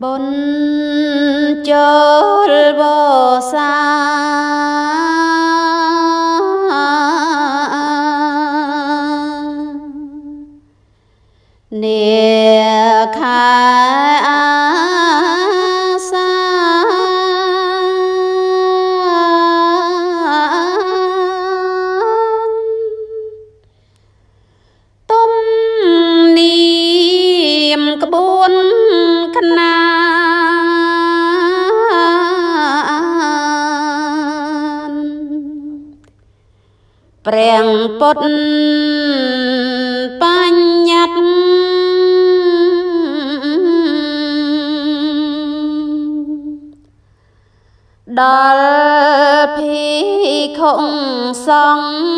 បុណ្យចូលបសានាខែអាសាទុំនាមក្បួនគណាព្រះពុទ្ធបញ្ញត្តិដល់ភិក្ខុសង្ឃ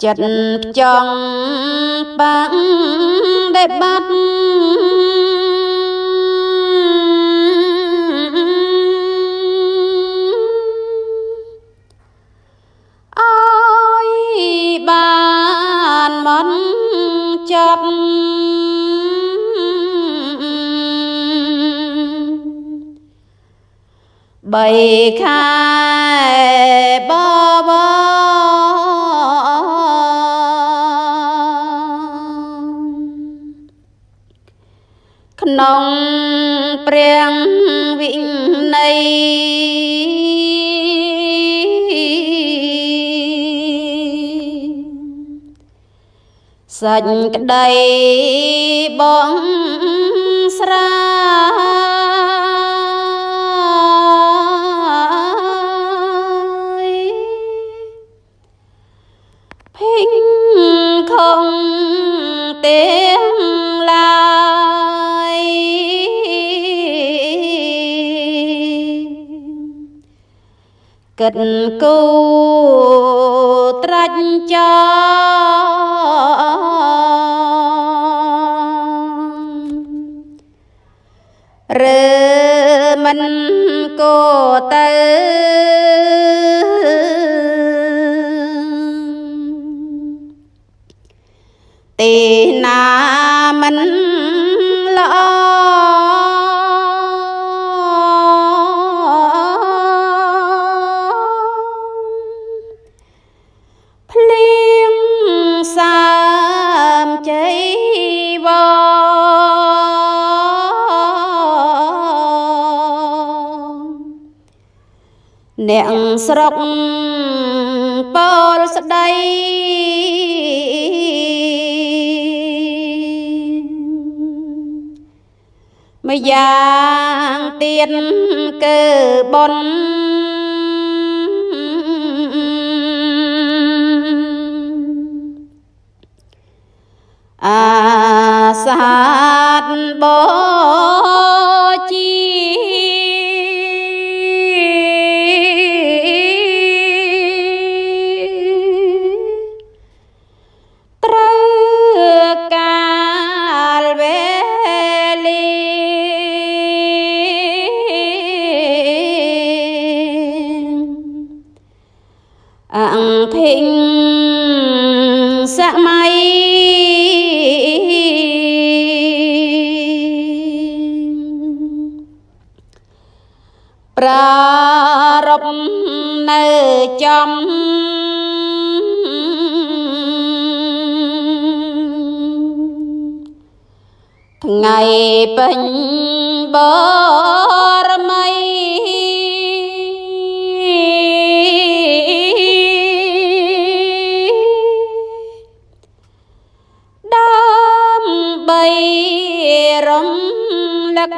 ចិត្តចង់បាំងដែលបាត់ឲ្យបានមិនចាប់បីខែបបក្នុងព្រះវិន័យសេចក្តីបងស្រាយភិក្ខុទាំងឡាយគិតគូត្រាច់ចោឬមិនក៏ទៅទីណាមិនល្អភ្លៀងសាមជ័យវអ្នកស្រុកពលស្ដីម្យ៉ាងទៀតគឺបុណ្យអាសាទបជាត្រូវកាលវេលាអង្គភិញសម័យប្រារព្ធនៅចំថ្ងៃពេញបរមីដើម្បីរំលឹក